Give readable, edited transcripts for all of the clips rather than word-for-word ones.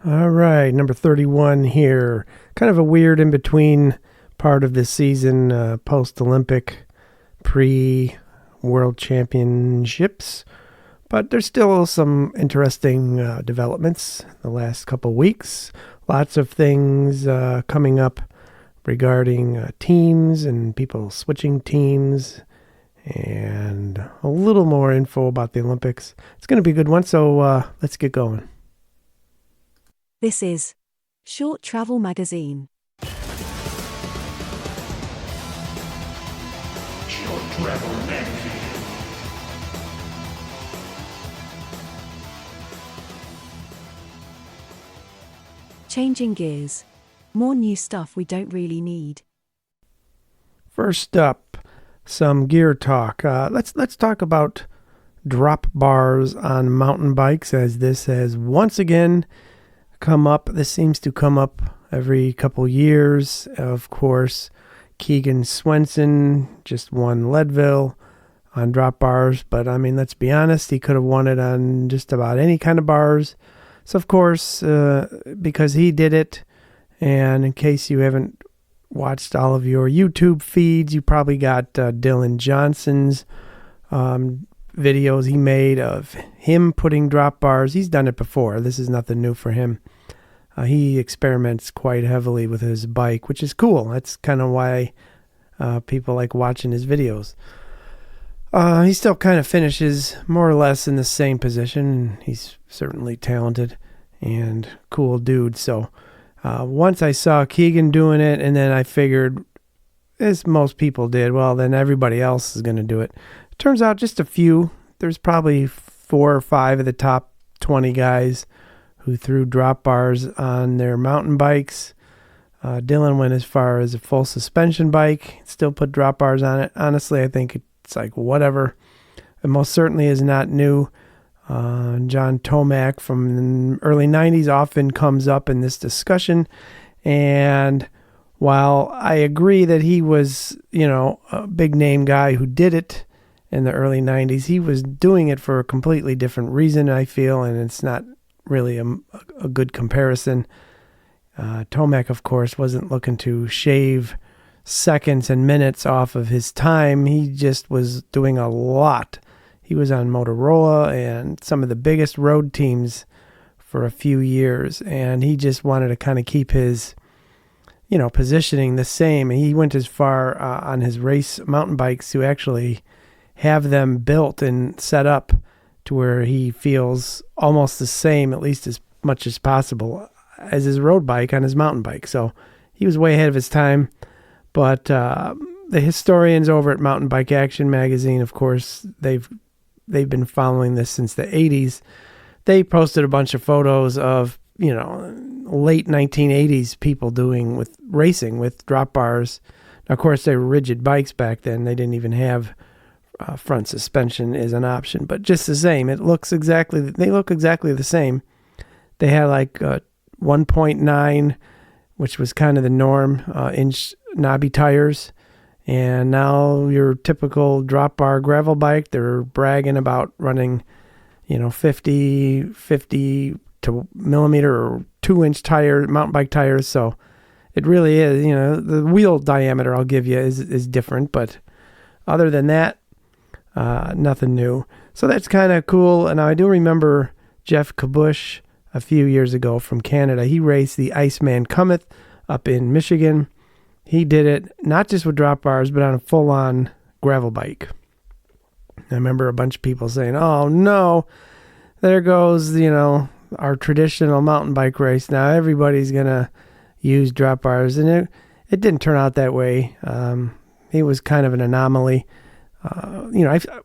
All right, number 31 here. Kind of a weird in between part of this season, post Olympic, pre World Championships. But there's still some interesting developments the last couple weeks. Lots of things coming up regarding teams and people switching teams, and a little more info about the Olympics. It's going to be a good one, so let's get going. This is Short Travel Magazine. Short Travel Magazine. Changing gears. More new stuff we don't really need. First up, some gear talk. Let's talk about drop bars on mountain bikes, as this has once again come up. This seems to come up every couple years. Of course, Keegan Swenson just won Leadville on drop bars, but I mean, let's be honest, he could have won it on just about any kind of bars. So of course, because he did it, and in case you haven't watched all of your YouTube feeds, you probably got Dylan Johnson's videos he made of him putting drop bars. He's done it before. This is nothing new for him. He experiments quite heavily with his bike, which is cool. That's kind of why people like watching his videos. He still kind of finishes more or less in the same position. He's certainly talented and cool dude. So once I saw Keegan doing it, and then I figured, as most people did, well, then everybody else is going to do it. Turns out just a few. There's probably 4 or 5 of the top 20 guys who threw drop bars on their mountain bikes. Dylan went as far as a full suspension bike, still put drop bars on it. Honestly, I think it's like whatever. It most certainly is not new. John Tomac from the early 90s often comes up in this discussion. And while I agree that he was, a big name guy who did it in the early 90s, he was doing it for a completely different reason, I feel, and it's not really a good comparison. Tomac, of course, wasn't looking to shave seconds and minutes off of his time. He just was doing a lot. He was on Motorola and some of the biggest road teams for a few years, and he just wanted to kind of keep his, positioning the same. He went as far on his race mountain bikes to actually have them built and set up to where he feels almost the same, at least as much as possible, as his road bike on his mountain bike. So he was way ahead of his time. But the historians over at Mountain Bike Action magazine, of course, they've been following this since the 80s. They posted a bunch of photos of, late 1980s people racing with drop bars. Now, of course, they were rigid bikes back then. They didn't even have front suspension as an option, but just the same, they look exactly the same. They had like 1.9, which was kind of the norm, inch knobby tires. And now your typical drop bar gravel bike, they're bragging about running, 50 to millimeter or 2-inch tire, mountain bike tires. So it really is, the wheel diameter I'll give you is different, but other than that, nothing new. So that's kind of cool. And I do remember Jeff Kabush a few years ago from Canada. He raced the Iceman Cometh up in Michigan. He did it not just with drop bars, but on a full-on gravel bike. I remember a bunch of people saying, oh no, there goes, our traditional mountain bike race. Now everybody's going to use drop bars. And it didn't turn out that way. He was kind of an anomaly.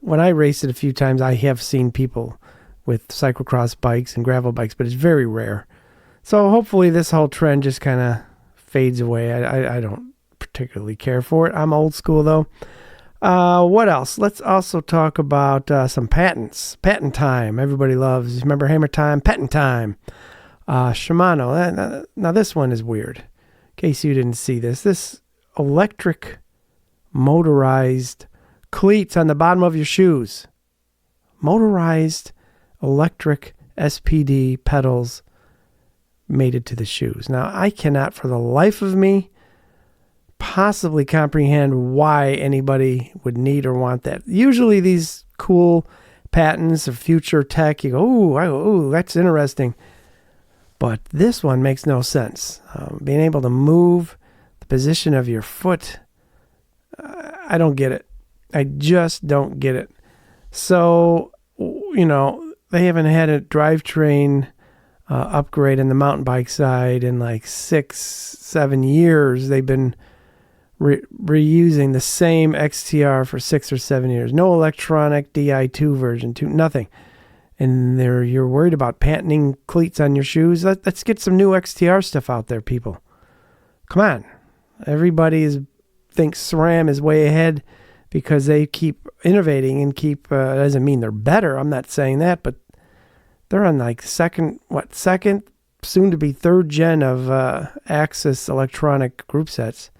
When I raced it a few times, I have seen people with cyclocross bikes and gravel bikes, but it's very rare. So hopefully this whole trend just kind of fades away. I don't particularly care for it. I'm old school though. What else? Let's also talk about some patents. Patent time. Everybody loves. Remember Hammer Time? Patent time. Shimano. Now this one is weird. In case you didn't see this. This electric motorized cleats on the bottom of your shoes. Motorized electric SPD pedals mated to the shoes. Now, I cannot for the life of me possibly comprehend why anybody would need or want that. Usually these cool patents of future tech, you go, oh, that's interesting. But this one makes no sense. Being able to move the position of your foot, I don't get it. I just don't get it. So, they haven't had a drivetrain upgrade in the mountain bike side in like 6-7 years. They've been reusing the same XTR for 6 or 7 years. No electronic Di2 version 2, nothing. And you're worried about patenting cleats on your shoes. Let's get some new XTR stuff out there, people. Come on. Everybody thinks SRAM is way ahead because they keep innovating and doesn't mean they're better. I'm not saying that, but they're on like second, soon to be third gen of Axis electronic group sets.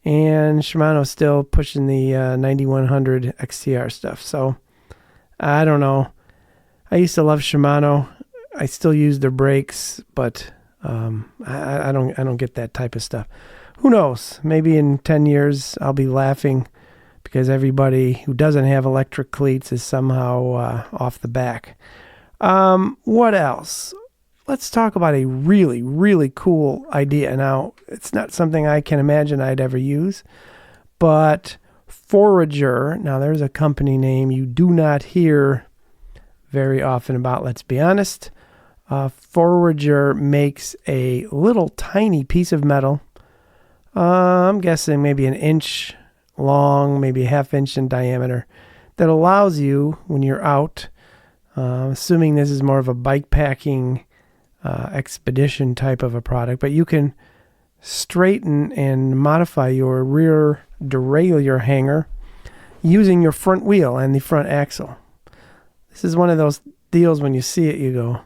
And Shimano's still pushing the 9100 XTR stuff. So, I don't know. I used to love Shimano. I still use their brakes, but I don't get that type of stuff. Who knows? Maybe in 10 years I'll be laughing because everybody who doesn't have electric cleats is somehow off the back. What else? Let's talk about a really, really cool idea. Now, it's not something I can imagine I'd ever use, but Forager, now there's a company name you do not hear very often about, let's be honest. Forager makes a little tiny piece of metal. I'm guessing maybe an inch long, maybe a half inch in diameter, that allows you, when you're out, assuming this is more of a bike packing expedition type of a product, but you can straighten and modify your rear derailleur hanger using your front wheel and the front axle. This is one of those deals when you see it, you go,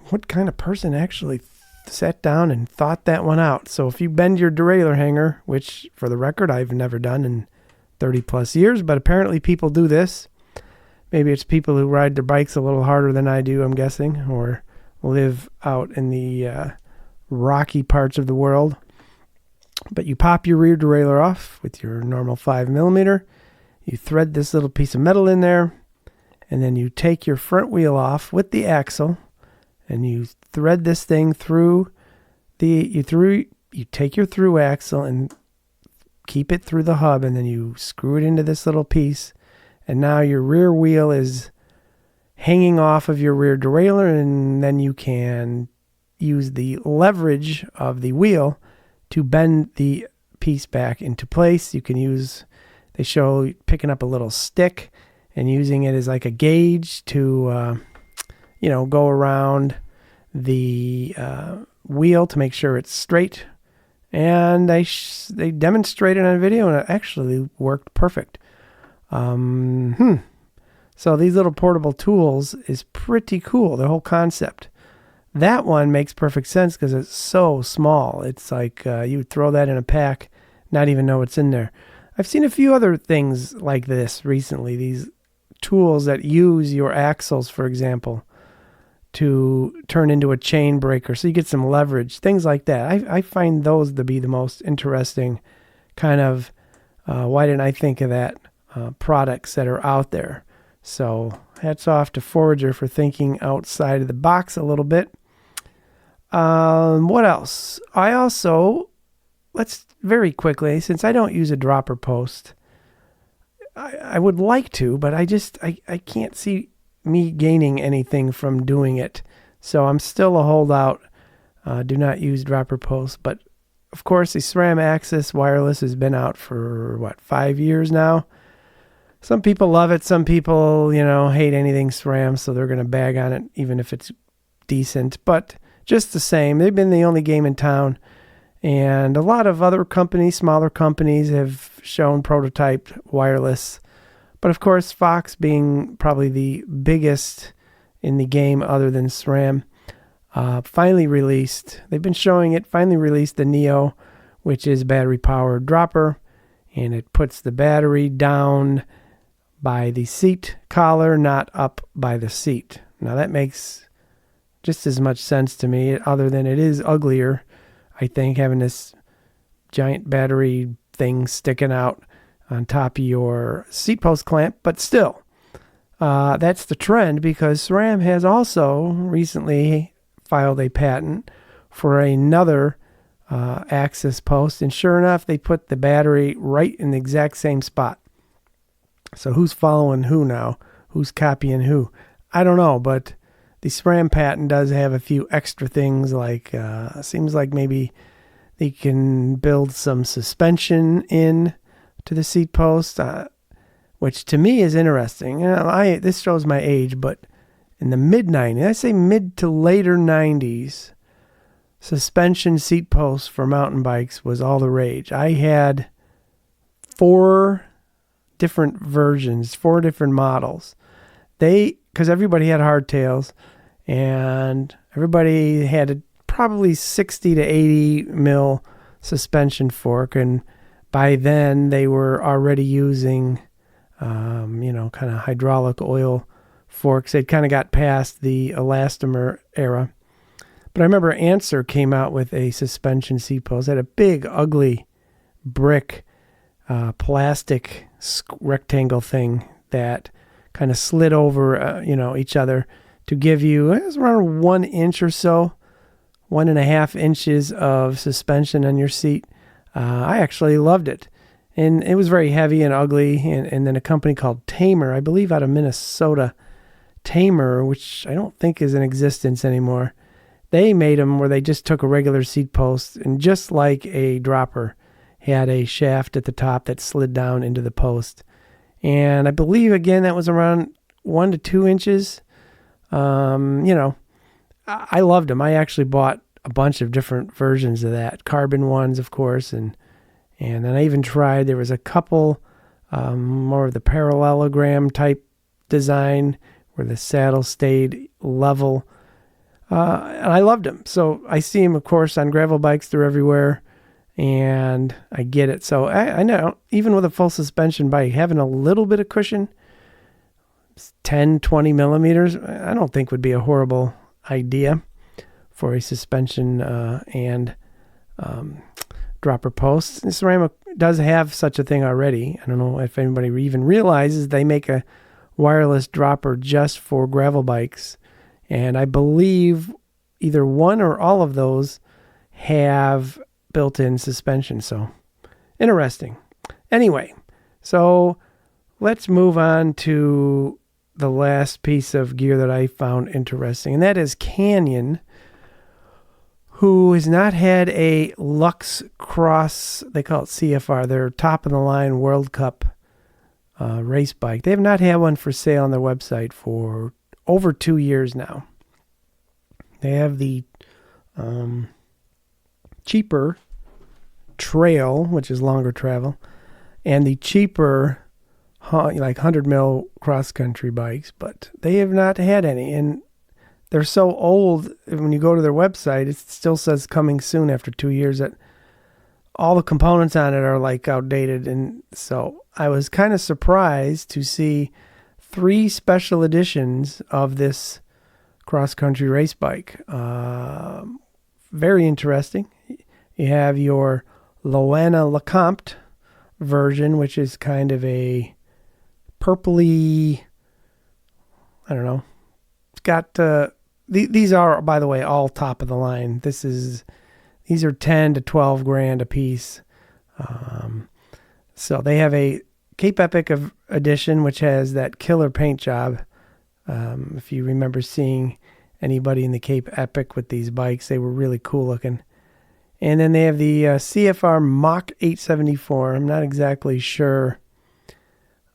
what kind of person actually sat down and thought that one out? So if you bend your derailleur hanger, which for the record I've never done in 30 plus years, but apparently people do this. Maybe it's people who ride their bikes a little harder than I do, I'm guessing, or live out in the rocky parts of the world. But you pop your rear derailleur off with your normal 5mm. You thread this little piece of metal in there, and then you take your front wheel off with the axle, and you thread this thing through you take your through axle and keep it through the hub, and then you screw it into this little piece. And now your rear wheel is hanging off of your rear derailleur, and then you can use the leverage of the wheel to bend the piece back into place. You can they show picking up a little stick and using it as like a gauge to, go around the wheel to make sure it's straight. And they demonstrated on a video, and it actually worked perfect. So these little portable tools is pretty cool, the whole concept. That one makes perfect sense because it's so small. It's like you would throw that in a pack, not even know what's in there. I've seen a few other things like this recently, these tools that use your axles, for example, to turn into a chain breaker so you get some leverage, things like that. I find those to be the most interesting kind of, why didn't I think of that? Products that are out there. So hats off to Forager for thinking outside of the box a little bit. What else? Let's very quickly, since I don't use a dropper post, I would like to, but I can't see me gaining anything from doing it. So I'm still a holdout. Do not use dropper posts. But of course, the SRAM Axis wireless has been out for 5 years now. Some people love it. Some people, hate anything SRAM, so they're going to bag on it, even if it's decent. But just the same, they've been the only game in town. And a lot of other companies, smaller companies, have shown prototyped wireless. But of course, Fox being probably the biggest in the game other than SRAM, finally released the Neo, which is battery-powered dropper. And it puts the battery down by the seat collar, not up by the seat. Now that makes just as much sense to me, other than it is uglier, I think, having this giant battery thing sticking out on top of your seat post clamp. But still, that's the trend, because SRAM has also recently filed a patent for another access post, and sure enough, they put the battery right in the exact same spot. So who's following who now? Who's copying who? I don't know, but the SRAM patent does have a few extra things, like seems like maybe they can build some suspension in to the seat post, which to me is interesting. This shows my age, but in the mid 90s, I say mid to later 90s, suspension seat posts for mountain bikes was all the rage. I had 4 different versions, 4 different models. Because everybody had hardtails, and everybody had probably 60 to 80 mil suspension fork, and by then they were already using, kind of hydraulic oil forks. They'd kind of got past the elastomer era. But I remember Answer came out with a suspension seat post. It had a big, ugly brick, plastic rectangle thing that kind of slid over, each other to give you, it was around 1 inch or so, 1.5 inches of suspension on your seat. I actually loved it. And it was very heavy and ugly. And then a company called Tamer, I believe out of Minnesota, Tamer, which I don't think is in existence anymore, they made them where they just took a regular seat post and, just like a dropper, had a shaft at the top that slid down into the post. And I believe, again, that was around 1 to 2 inches. I loved them. I actually bought a bunch of different versions of that, carbon ones, of course, and then I even tried. There was a couple more of the parallelogram type design where the saddle stayed level, and I loved them. So I see them, of course, on gravel bikes. They're everywhere, and I get it. So I know, even with a full suspension bike, having a little bit of cushion, 10, 20 millimeters, I don't think would be a horrible idea for a suspension and dropper post. Ceramic does have such a thing already. I don't know if anybody even realizes they make a wireless dropper just for gravel bikes, and I believe either one or all of those have built-in suspension. So interesting. Anyway, so let's move on to the last piece of gear that I found interesting, and that is Canyon, who has not had a Lux Cross, they call it CFR, their top-of-the-line World Cup race bike. They have not had one for sale on their website for over 2 years now. They have the cheaper Trail, which is longer travel, and the cheaper like 100 mil cross-country bikes, but they have not had any, and they're so old. When you go to their website, it still says coming soon after 2 years, that all the components on it are like outdated. And so I was kind of surprised to see 3 special editions of this cross-country race bike. Very interesting. You have your Loana Lecomte version, which is kind of a purpley, I don't know. It's got these are, by the way, all top of the line. These are 10 to 12 grand a piece. So they have a Cape Epic edition, which has that killer paint job. If you remember seeing anybody in the Cape Epic with these bikes, they were really cool looking. And then they have the CFR Mach 874. I'm not exactly sure.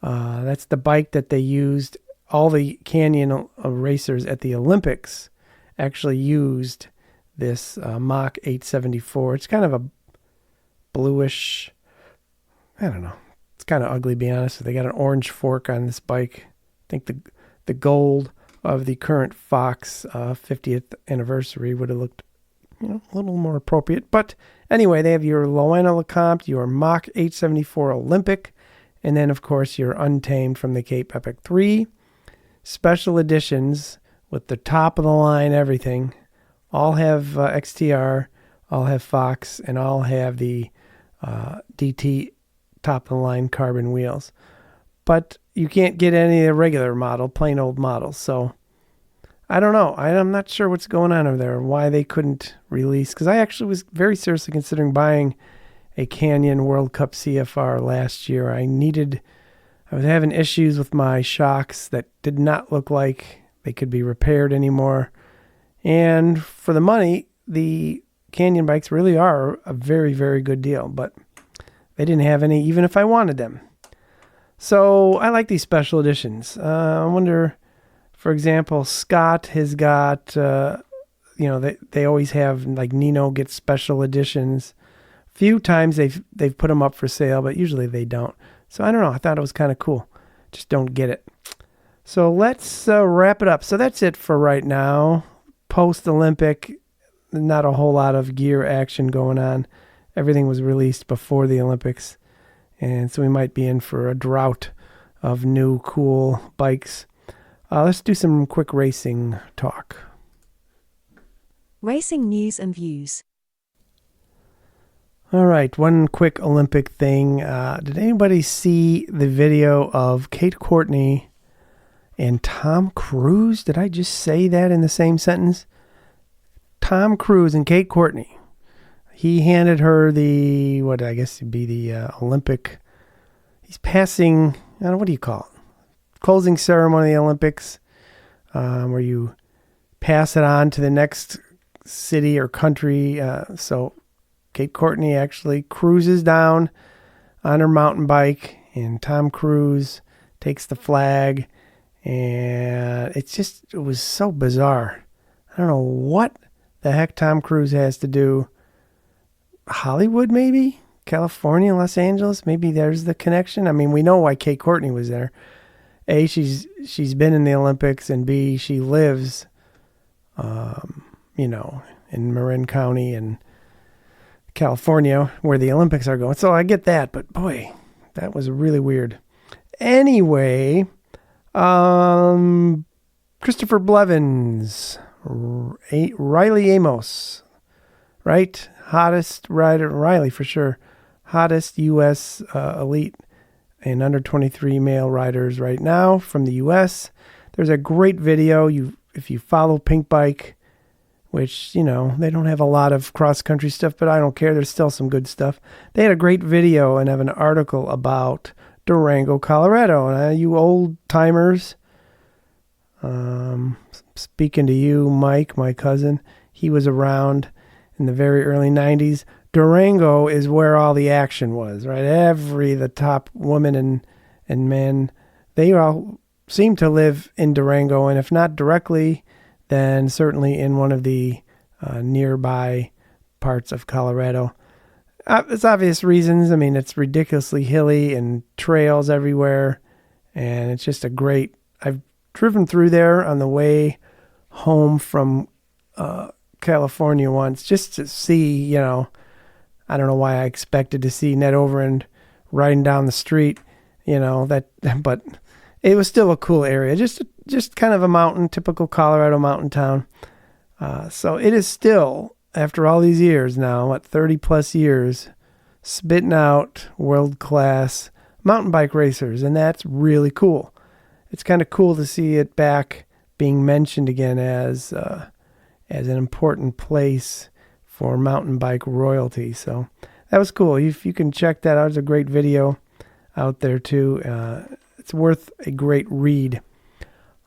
That's the bike that they used. All the Canyon racers at the Olympics actually used this Mach 874. It's kind of a bluish, I don't know. It's kind of ugly, to be honest. They got an orange fork on this bike. I think the gold of the current Fox 50th anniversary would have looked, a little more appropriate. But anyway, they have your Loana Lecomte, your Mach 874 Olympic, and then, of course, your Untamed from the Cape Epic. 3 special editions with the top of the line everything. All have XTR, all have Fox, and all have the DT top of the line carbon wheels. But you can't get any of the regular model, plain old models. So I don't know. I'm not sure what's going on over there, why they couldn't release. Because I actually was very seriously considering buying a Canyon World Cup CFR last year. I was having issues with my shocks that did not look like they could be repaired anymore. And for the money, the Canyon bikes really are a very, very good deal. But they didn't have any, even if I wanted them. So I like these special editions. I wonder, for example, Scott has got, they always have, like Nino gets special editions. Few times they've put them up for sale, but usually they don't. So I don't know. I thought it was kind of cool. Just don't get it. So let's wrap it up. So that's it for right now. Post-Olympic, not a whole lot of gear action going on. Everything was released before the Olympics. And so we might be in for a drought of new cool bikes. Let's do some quick racing talk. Racing news and views. All right, one quick Olympic thing. Did anybody see the video of Kate Courtney and Tom Cruise? Did I just say that in the same sentence? Tom Cruise and Kate Courtney. He handed her the, what I guess would be the Olympic. He's passing, I don't know, what do you call it? Closing ceremony of the Olympics, where you pass it on to the next city or country. So Kate Courtney actually cruises down on her mountain bike, and Tom Cruise takes the flag, and it was so bizarre. I don't know what the heck Tom Cruise has to do. Hollywood, maybe? California, Los Angeles? Maybe there's the connection. I mean, we know why Kate Courtney was there. A, she's been in the Olympics, and B, she lives, in Marin County and California, where the Olympics are going. So I get that, but boy, that was really weird. Anyway, Christopher Blevins, Riley Amos, right? Hottest rider, Riley for sure. Hottest U.S. elite and under 23 male riders right now from the U.S. There's a great video. If you follow Pink Bike, which, they don't have a lot of cross-country stuff, but I don't care. There's still some good stuff. They had a great video and have an article about Durango, Colorado. And you old-timers, speaking to you, Mike, my cousin, he was around in the very early 90s. Durango is where all the action was, right? The top women and men, they all seem to live in Durango, and if not directly, then certainly in one of the nearby parts of Colorado. It's obvious reasons. I mean, it's ridiculously hilly and trails everywhere, and it's just I've driven through there on the way home from California once just to see, I don't know why I expected to see Ned Overend riding down the street, but it was still a cool area. Just kind of a typical Colorado mountain town. So it is still, after all these years now, 30 plus years, spitting out world-class mountain bike racers, and that's really cool. It's kind of cool to see it back being mentioned again as an important place for mountain bike royalty. So that was cool. If you can check that out, there's a great video out there too. It's worth a great read.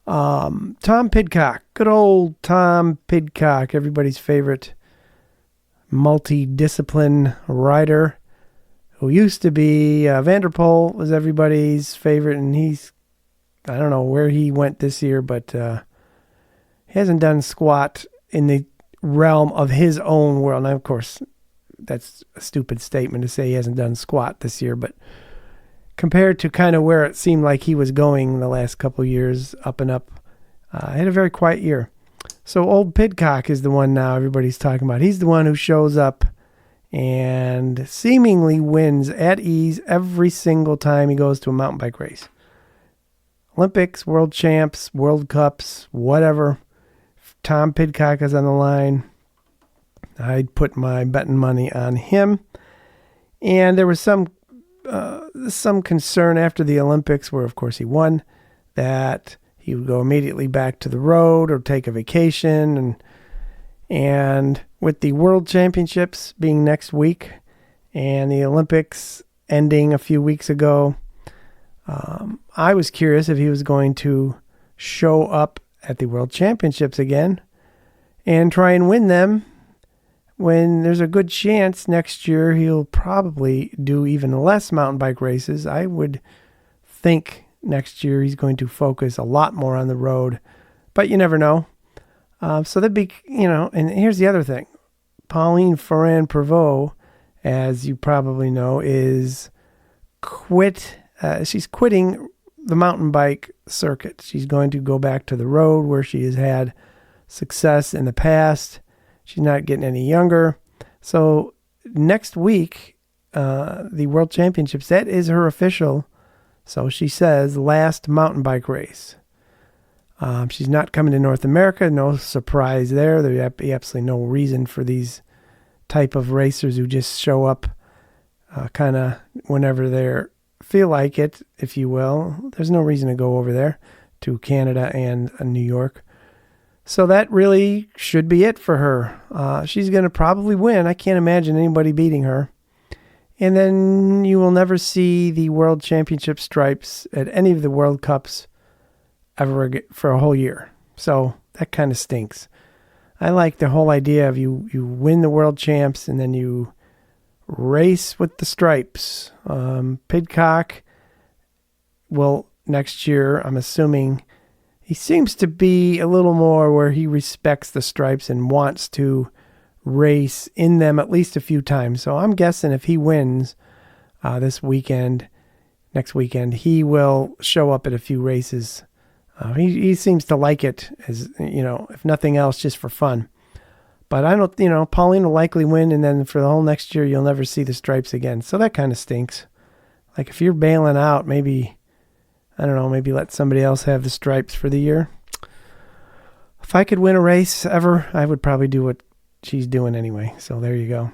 Tom Pidcock, good old Tom Pidcock, everybody's favorite multi-discipline rider who used to be Vanderpool was everybody's favorite, and I don't know where he went this year, but he hasn't done squat in the realm of his own world. Now, of course, that's a stupid statement to say he hasn't done squat this year, but compared to kind of where it seemed like he was going the last couple of years, up and up, had a very quiet year. So old Pidcock is the one now everybody's talking about. He's the one who shows up and seemingly wins at ease every single time he goes to a mountain bike race. Olympics, world champs, world cups, whatever. Tom Pidcock is on the line. I'd put my betting money on him. And there was some concern after the Olympics, where of course he won, that he would go immediately back to the road or take a vacation. And with the World Championships being next week and the Olympics ending a few weeks ago, I was curious if he was going to show up at the World Championships again and try and win them, when there's a good chance next year he'll probably do even less mountain bike races. I would think next year he's going to focus a lot more on the road, but you never know. So that'd be, and here's the other thing. Pauline Ferrand-Prévot, as you probably know, is she's quitting the mountain bike circuit. She's going to go back to the road, where she has had success in the past. She's not getting any younger. So next week, the World Championships, that is her official, so she says, last mountain bike race. She's not coming to North America. No surprise there. There's absolutely no reason for these type of racers who just show up kind of whenever they feel like it, if you will. There's no reason to go over there to Canada and New York. So that really should be it for her. She's going to probably win. I can't imagine anybody beating her. And then you will never see the World Championship stripes at any of the World Cups ever again for a whole year. So that kind of stinks. I like the whole idea of you win the World Champs and then you race with the stripes. Pidcock will next year, I'm assuming, he seems to be a little more where he respects the stripes and wants to race in them at least a few times. So I'm guessing if he wins next weekend, he will show up at a few races. He seems to like it, as if nothing else, just for fun. But I don't, Pauline will likely win, and then for the whole next year, you'll never see the stripes again. So that kind of stinks. Like if you're bailing out, maybe let somebody else have the stripes for the year. If I could win a race ever, I would probably do what she's doing anyway. So there you go.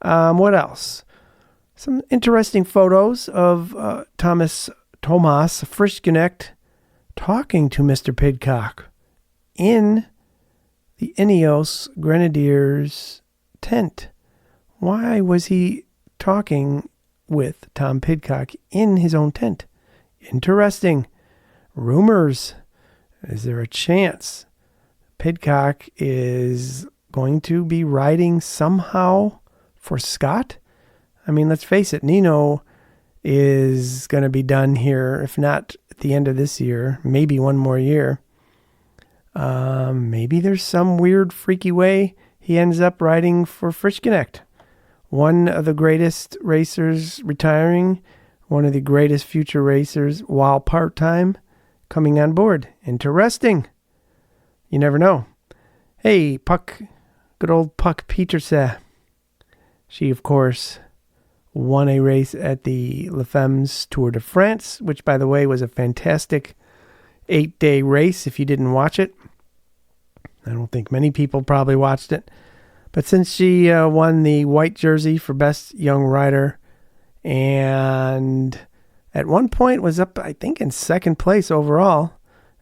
What else? Some interesting photos of Thomas Frischknecht talking to Mr. Pidcock in the Ineos Grenadiers tent. Why was he talking with Tom Pidcock in his own tent? Interesting. Rumors. Is there a chance Pidcock is going to be riding somehow for Scott? I mean, let's face it, Nino is going to be done here, if not at the end of this year, maybe one more year. Maybe there's some weird, freaky way he ends up riding for Frischknecht. One of the greatest racers retiring, one of the greatest future racers while part-time coming on board. Interesting. You never know. Hey, Puck, good old Puck Petersen. She, of course, won a race at the Les Femmes Tour de France, which, by the way, was a fantastic 8-day race if you didn't watch it. I don't think many people probably watched it. But since she won the white jersey for Best Young Rider and at one point was up, I think, in second place overall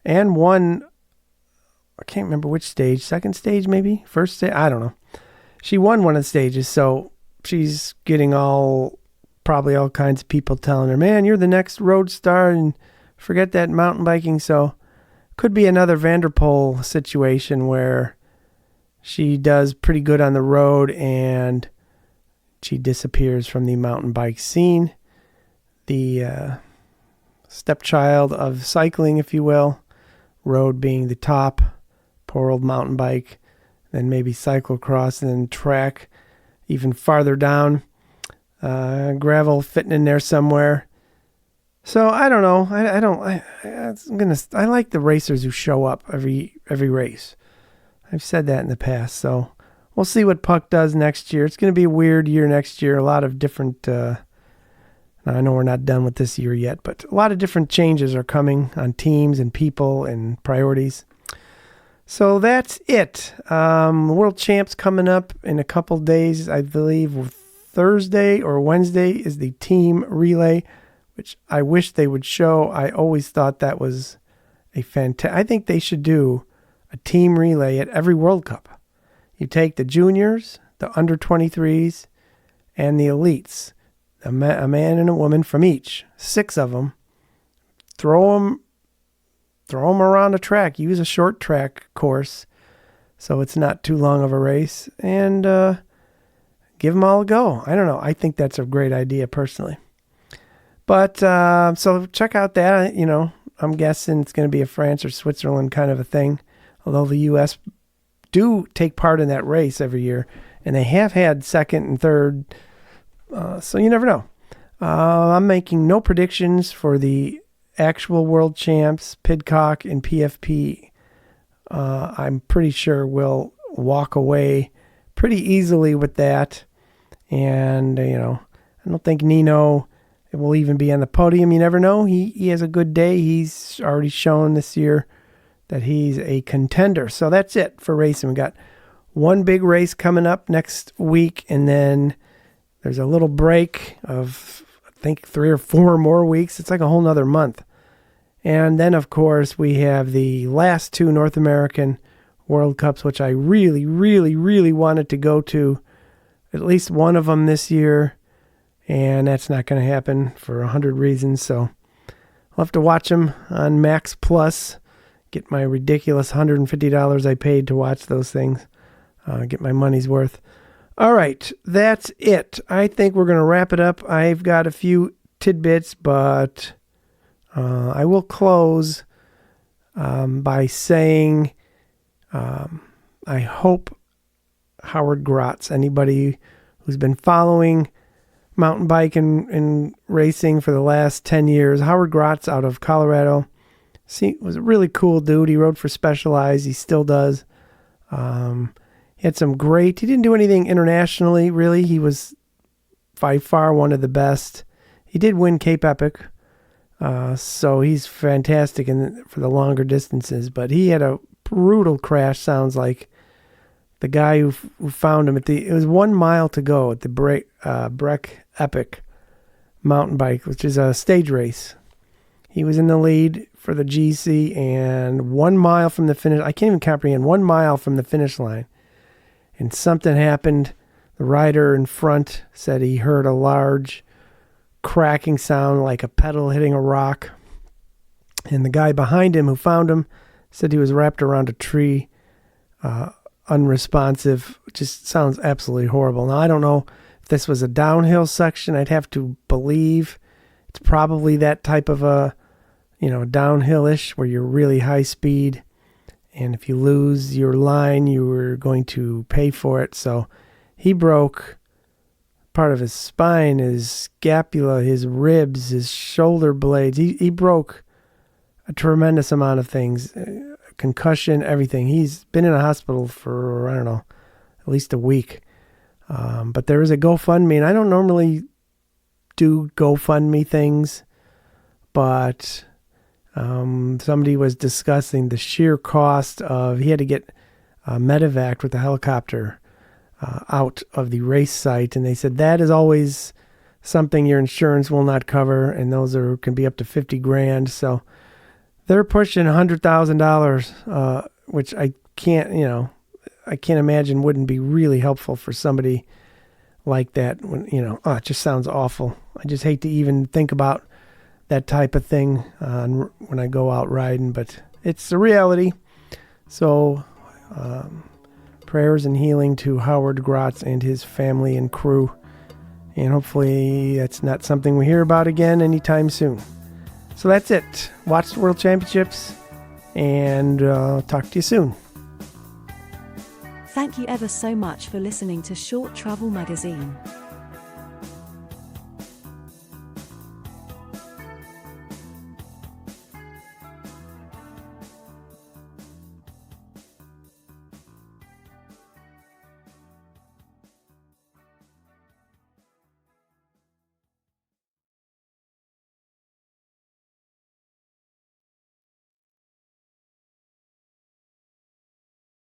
and won, I can't remember which stage, second stage maybe, first stage, I don't know. She won one of the stages, so she's getting probably all kinds of people telling her, man, you're the next road star and forget that mountain biking. So could be another Vanderpool situation where she does pretty good on the road and she disappears from the mountain bike scene. The stepchild of cycling, if you will, road being the top, poor old mountain bike, then maybe cyclocross, and then track even farther down, gravel fitting in there somewhere. So I don't know. I like the racers who show up every race. I've said that in the past. So we'll see what Puck does next year. It's going to be a weird year next year. A lot of different. I know we're not done with this year yet, but a lot of different changes are coming on teams and people and priorities. So that's it. World Champs coming up in a couple days. I believe Thursday or Wednesday is the team relay, which I wish they would show. I always thought that was a fantastic. I think they should do a team relay at every World Cup. You take the juniors, the under 23s, and the elites, a man and a woman from each, 6 of them. Throw them around a track. Use a short track course so it's not too long of a race, and give them all a go. I don't know. I think that's a great idea personally. But so check out that. I'm guessing it's going to be a France or Switzerland kind of a thing, although the U.S. do take part in that race every year, and they have had second and third, so you never know. I'm making no predictions for the actual world champs, Pidcock and PfP. I'm pretty sure we'll walk away pretty easily with that, and I don't think Nino will even be on the podium. You never know. He has a good day. He's already shown this year that he's a contender. So that's it for racing. We got one big race coming up next week, and then there's a little break of, I think, 3 or 4 more weeks. It's like a whole nother month. And then, of course, we have the last 2 North American World Cups, which I really, really, really wanted to go to, at least one of them this year. And that's not going to happen for 100 reasons. So I'll have to watch them on Max Plus, get my ridiculous $150 I paid to watch those things, get my money's worth. All right, that's it. I think we're going to wrap it up. I've got a few tidbits, but I will close by saying I hope Howard Grotz, anybody who's been following mountain bike and racing for the last 10 years, Howard Grotz out of Colorado, was a really cool dude. He rode for Specialized. He still does. He had some great, he didn't do anything internationally, really. He was by far one of the best. He did win Cape Epic, so he's fantastic for the longer distances, but he had a brutal crash, sounds like. The guy who found him it was 1 mile to go at the Breck Epic mountain bike, which is a stage race. He was in the lead for the GC, and 1 mile from the finish, I can't even comprehend, 1 mile from the finish line, and something happened. The rider in front said he heard a large cracking sound like a pedal hitting a rock, and the guy behind him who found him said he was wrapped around a tree, unresponsive. Just sounds absolutely horrible. Now, I don't know if this was a downhill section. I'd have to believe it's probably that type of a, downhill-ish where you're really high speed, and if you lose your line, you were going to pay for it. So he broke part of his spine, his scapula, his ribs, his shoulder blades. He broke a tremendous amount of things. Concussion, everything. He's been in a hospital for, I don't know, at least a week. But there is a GoFundMe, and I don't normally do GoFundMe things, but somebody was discussing the sheer cost of, he had to get medevac with the helicopter out of the race site, and they said that is always something your insurance will not cover, and those can be up to $50,000. So they're pushing $100,000, which I can't imagine wouldn't be really helpful for somebody like that. When it just sounds awful. I just hate to even think about that type of thing when I go out riding, but it's a reality. So prayers and healing to Howard Grotz and his family and crew, and hopefully that's not something we hear about again anytime soon. So that's it. Watch the World Championships, and talk to you soon. Thank you ever so much for listening to Short Travel Magazine.